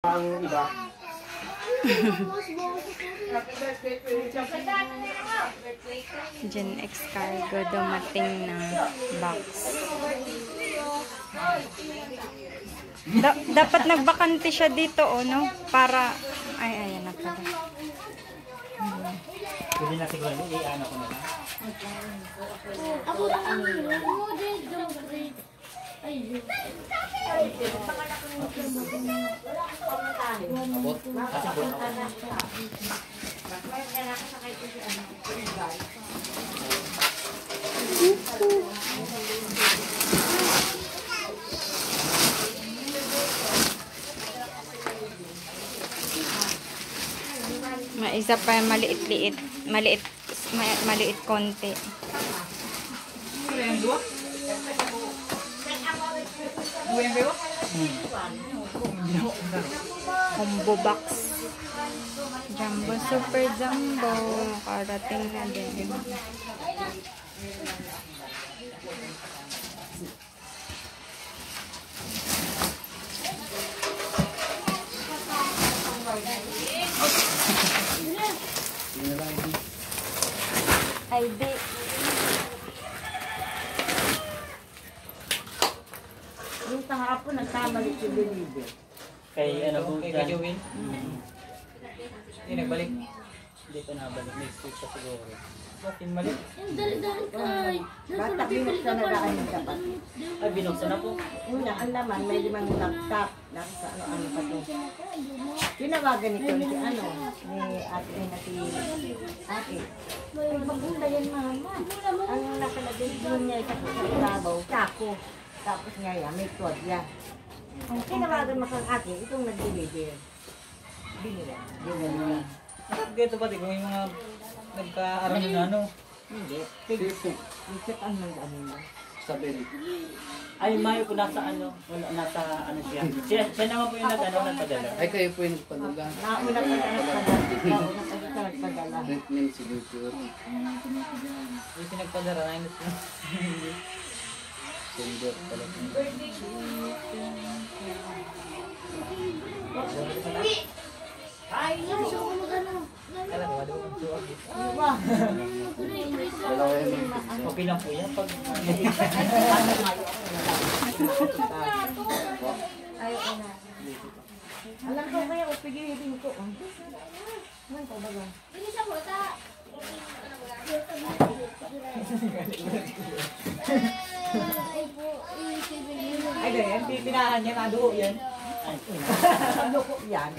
Ang iba. Gen X Cargo dumating ng box. Dapat nagbakante siya dito, no? Para ayan na pala. Pwede na siguro i-ano ko na lang. Ako ang Isa pa maliit konti. Combo box. Jumbo, super jumbo. Karating na din. ID. yung kahapon nagkamali si Belibe. Kay ano po kay Jowin? Hindi nagbalik. Hindi pa nabalik. Next week pa siguro. Bakit mali? Yung dali-dali kay. Bata binuksan na daan yung dapat. Ay, binuksan na po. Una, ang laman, may limang laptop. Nasa ano pa to. Tinawagan nito si ano, ni ate na si ate. Ay, maganda yan mama. Ang nakalagay doon niya sa trabaho, sako. Tapos ngayon, may kodya. Ang tinawagan mo kang ate, itong nag-deliver. Binila. Binila. Ganito ba? Kung may mga nagka-aral na ano? Hindi. Isip ang nag-ano mo. Sabi. Ay, Mayo po nasa ano? Wala, nasa ano siya. Siya naman po yung nagpadala. Ay, kayo po yung nagpadala. Nauna ka na nagpadala. Nauna ka nagpadala. Treatment siguro. Yung pinagpadala na yun. Sender pala. Ay, gusto ko magano. Alam mo, wala ko suwag. Wah. Dalawa yun. Okay lang po yan. Pag Ayaw na. Alam ko kaya upigilin ko. Ano ko ba? Ini sa bota. Ay, ganyan. Pipinahan niya. Madugo yan. Madugo yan.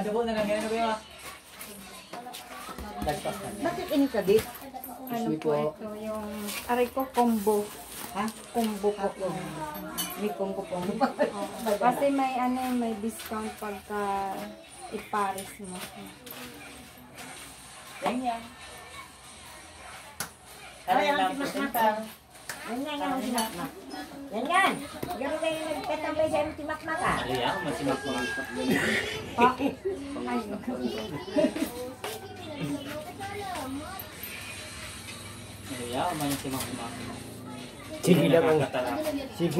dubo na lang. Ganyan na ba yun? Dagpas na. Bakit ini kadit? Ano po ito? Yung aray ko combo. Ha? Combo po. May kongko po. Kasi may may discount pagka ipares mo. Yan yan. Ay, ang timakmak. Yan ang timakmak. Yan. Gano'n kayo nagkatambay dyan ang timakmak ka. Ano yan? Masimak mo. Ano yan? Masimak mo. Sige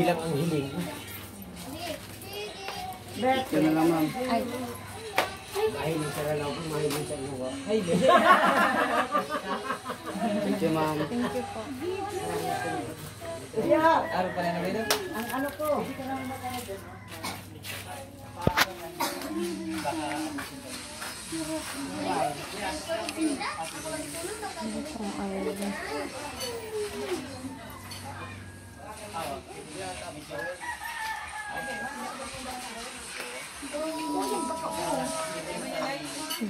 lang ang hiling. Yan na lang, ma'am. Ay, Mahiling sa lalaw ko, mahiling sa luwa. Ay, Thank you, ma'am. thank you po. Kuya, Araw pa na na ba ang ano ko. Kung ayaw.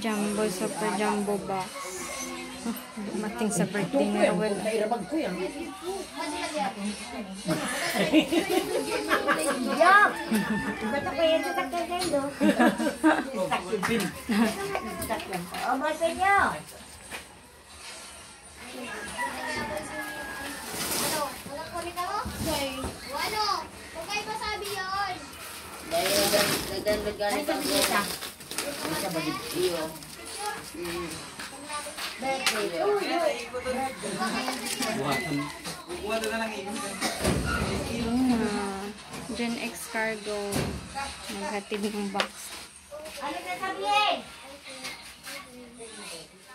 Jumbo, super jumbo box. Dumating sa birthday ni Rowel. Yak! Ba't ako yan sa takil kayo? Takil din. O, bata nyo. Wala ko rin ako? Ano? Huwag kayo masabi yun. Ay, sabi kita. Buhat na lang. Ayun na. Gen X Cargo. Naghatid ng box. Ano sasabihin?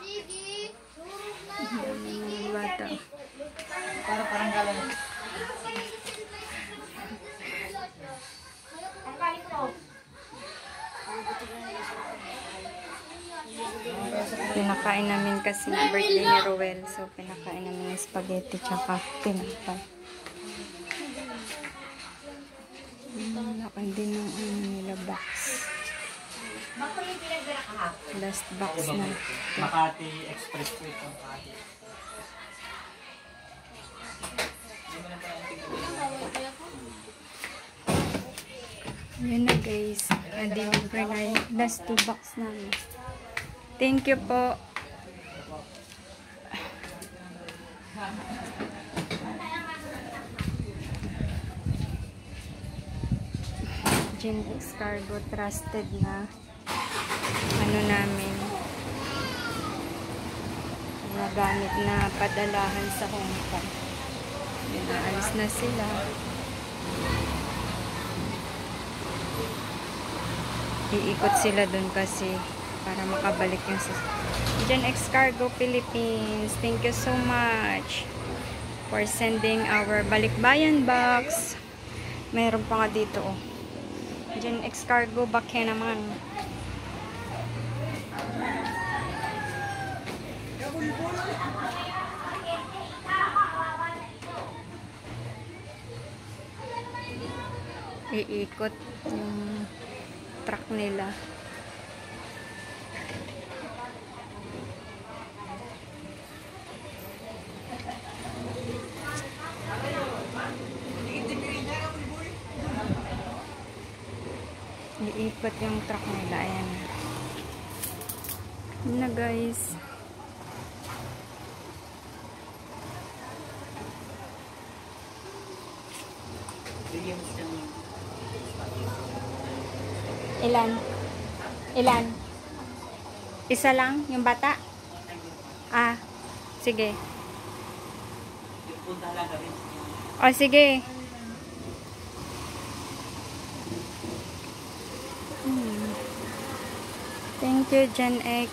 Sige. Surog na. Mga bata. Parang galang. Ang galing mo. Pinakain namin kasi birthday ni Roel. So, pinakain namin ng spaghetti tsaka tinapay. Laki din ng nila box. Bako yung pinagdala kahapon. Last box na. Makati Expressway ito. Makati. Yun na guys. Na-deliver na yung last 2 box namin. Thank you po. Gen X Cargo, trusted na ano namin, nagamit na padalahan sa Hong Kong. Naalis na sila. Iikot sila dun kasi para makabalik yung Gen X Cargo Philippines. Thank you so much for sending our balikbayan box. Mayroon pa nga dito oh. Gen X Cargo, bakya naman. Iikot yung truck nila. Iikot yung truck nila. Ayan. Yun na guys. Ilan? Ilan? Isa lang? Yung bata? Ah, sige. Punta lang kami. O, sige. Thank you, Gen X.